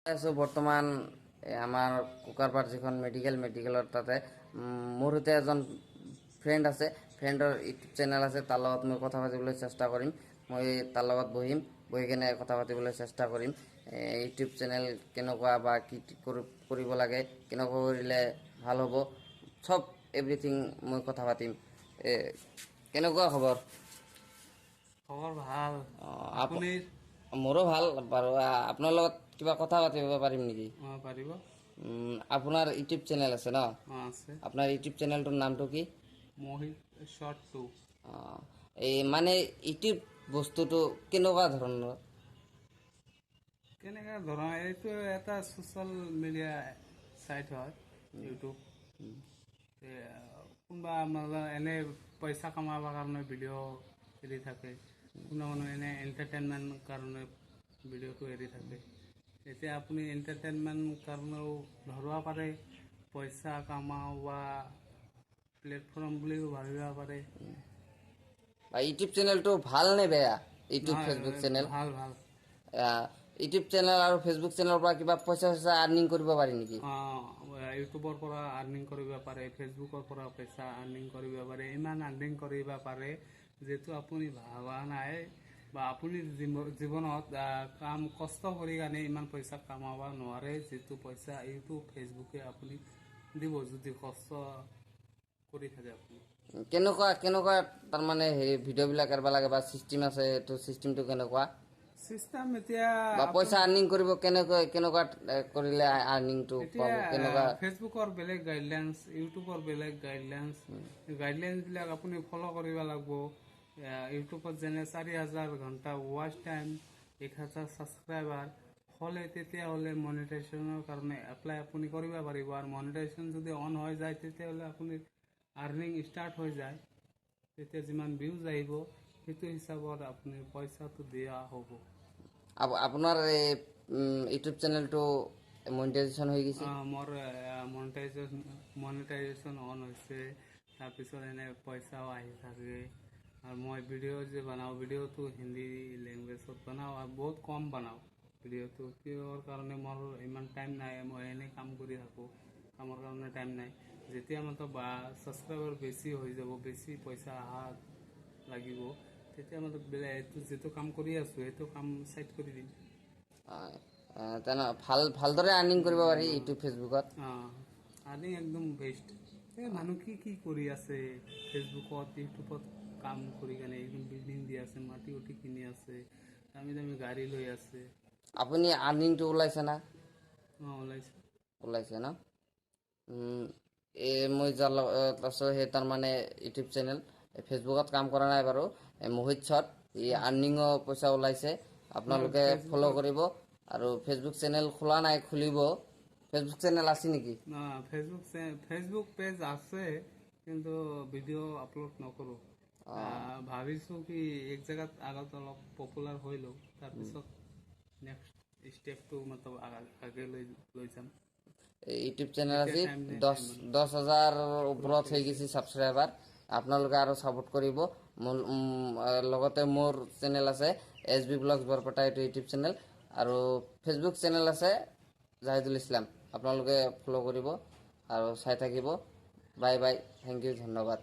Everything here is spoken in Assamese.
আছো বৰ্তমান আমাৰ কুকাৰপাৰ যিখন মেডিকেলৰ তাতে মোৰ সৈতে এজন ফ্ৰেণ্ড আছে। ফ্ৰেণ্ডৰ ইউটিউব চেনেল আছে। তাৰ লগত মই কথা পাতিবলৈ চেষ্টা কৰিম। মই তাৰ লগত বহি কেনে কথা পাতিবলৈ চেষ্টা কৰিম। ইউটিউব চেনেল কেনেকুৱা বা কি কৰিব লাগে, কেনেকুৱা কৰিলে ভাল হ'ব, চব এভৰিথিং মই কথা পাতিম। কেনেকুৱা খবৰ? খবৰ ভাল। আপুনি? আপুনি? মোৰো ভাল বাৰু। আপোনাৰ লগত কিবা কথা পাতিব পাৰিম নেকি? পাৰিব। আপোনাৰ ইউটিউব চেনেল আছে ন? আছে। আপোনাৰ ইউটিউব চেনেলটোৰ নামটো কি? মোহিত শ্বৰ্ট 2। এই মানে ইউটিউব বস্তুটো কেনেকুৱা ধৰণৰ? কেনেকুৱা ধৰণৰ, এইটো এটা ছ'চিয়েল মিডিয়া ছাইট হয়, ইউটিউব। কোনোবা মানে এনেই পইচা কমাবৰ কাৰণে ভিডিঅ' এৰি থাকে। কোনো মানুহে এনেই এণ্টাৰটেইনমেণ্টৰ কাৰণে ভিডিঅ'টো এৰি থাকে। এতিয়া আপুনি এণ্টাৰটেইনমেণ্ট কাৰণেও ধৰিব পাৰে, পইচা কামাৱা প্লেটফৰ্ম বুলিও ভাবিব পাৰে। ইউটিউব চেনেলটো ভাল নে বেয়া? ইউটিউব নহয়, ফেচবুক চেনেল, ভাল ভাল। ইউটিউব চেনেল আৰু ফেচবুক চেনেলৰ পৰা কিবা পইচা আৰ্নিং কৰিব পাৰি নেকি? ইউটিউবৰ পৰা আৰ্নিং কৰিব পাৰে, ফেচবুকৰ পৰা পইচা আৰ্নিং কৰিব পাৰে। ইমান আৰ্নিং কৰিব পাৰে যিটো আপুনি ভবা নাই, বা আপুনি জীৱনত কাম কষ্ট কৰি কাৰণে ইমান পইচা কামাব নোৱাৰে, যিটো পইচা ইউটিউব ফেচবুকে আপুনি দিব যদি কষ্ট কৰি থাকে আপুনি। কেনেকুৱা তাৰমানে হেৰি ভিডিঅ'বিলাক কৰিব লাগে বা চিষ্টেম আছে, এইটো চিষ্টেমটো কেনেকুৱা? চিষ্টেম এতিয়া বা পইচা আৰ্নিং কৰিব কেনেকুৱা কৰিলে আৰ্নিংটো পাব? এতিয়া কেনেকুৱা? ফেচবুকৰ বেলেগ গাইডলাইন্স, ইউটিউবৰ বেলেগ গাইডলাইন্সবিলাক আপুনি ফ'ল' কৰিব লাগিব। ইউটিউবত যেনে 4,000 ঘণ্টা ৱাচ টাইম, 1,000 ছাবস্ক্ৰাইবাৰ হ'লে তেতিয়াহ'লে মনিটাইজেশ্যনৰ কাৰণে এপ্লাই আপুনি কৰিব পাৰিব। আৰু মনিটাইজেশ্যন যদি অন হৈ যায় তেতিয়াহ'লে আপুনি আৰ্নিং ষ্টাৰ্ট হৈ যায়। তেতিয়া যিমান ভিউজ আহিব সেইটো হিচাপত আপুনি পইচাটো দিয়া হ'ব। আপোনাৰ এই ইউটিউব চেনেলটো মনিটাইজেশ্যন হৈ গৈছে? মোৰ মনিটাইজেশ্যন অন হৈছে। তাৰপিছত এনে পইচাও আহি থাকে। আৰু মই ভিডিঅ' যে বনাওঁ, ভিডিঅ'টো হিন্দী লেংগুৱেজত বনাওঁ আৰু বহুত কম বনাওঁ ভিডিঅ'টো। কিহৰ কাৰণে মোৰ ইমান টাইম নাই, মই এনেই কাম কৰি থাকোঁ, কামৰ কাৰণে টাইম নাই। যেতিয়া মাত্ৰ ছাবস্ক্ৰাইবাৰ বেছি হৈ যাব, বেছি পইচা অহা লাগিব, তেতিয়া মাত্ৰ এইটো যিটো কাম কৰি আছোঁ সেইটো কাম চাইড কৰি দিম। ভালদৰে আৰ্নিং কৰিব পাৰি ইউটিউব ফেচবুকত। আৰ্নিং একদম বেষ্ট। এই মানুহ কি কৰি আছে ফেচবুকত, ইউটিউবত কাম কৰি কেনে একদম বিল্ডিং দি আছে, মাটি উঠি কিনি আছে, দামী দামী গাড়ী লৈ আছে। আপুনি আৰ্নিংটো ওলাইছে না? ওলাইছে ন? মই যাৰ লগত আছোঁ সেই তাৰমানে ইউটিউব চেনেল, ফেচবুকত কাম কৰা নাই বাৰু। মোহিত শ্বৰ্ট, আৰ্নিঙো পইচা ওলাইছে। আপোনালোকে ফ'ল' ফেচবুকত কৰিব। আৰু ফেচবুক চেনেল খোলা নাই, খুলিব। ফেচবুক চেনেল আছে নেকি? ফেচবুক পেজ আছে, কিন্তু ভিডিঅ' আপলোড নকৰোঁ। ভাবিছোঁ কি এক জেগাত আগত অলপ পপুলাৰ হৈ লওঁ, তাৰপিছত নেক্সট ষ্টেপটো আগে লৈ যাম। ইউটিউব চেনেল এতিয়া আছে, টাইম নাই, 10,000 ওপৰত হৈ গৈছে ছাবস্ক্ৰাইবাৰ। আপোনালোকে আৰু ছাপোৰ্ট কৰিব। লগতে মোৰ চেনেল আছে SB ব্লগছ বৰপেটা, এইটো ইউটিউব চেনেল। আৰু ফেচবুক চেনেল আছে জাহিদুল ইছলাম। আপোনালোকে ফ'ল' কৰিব আৰু চাই থাকিব। বাই বাই, থেংক ইউ, ধন্যবাদ।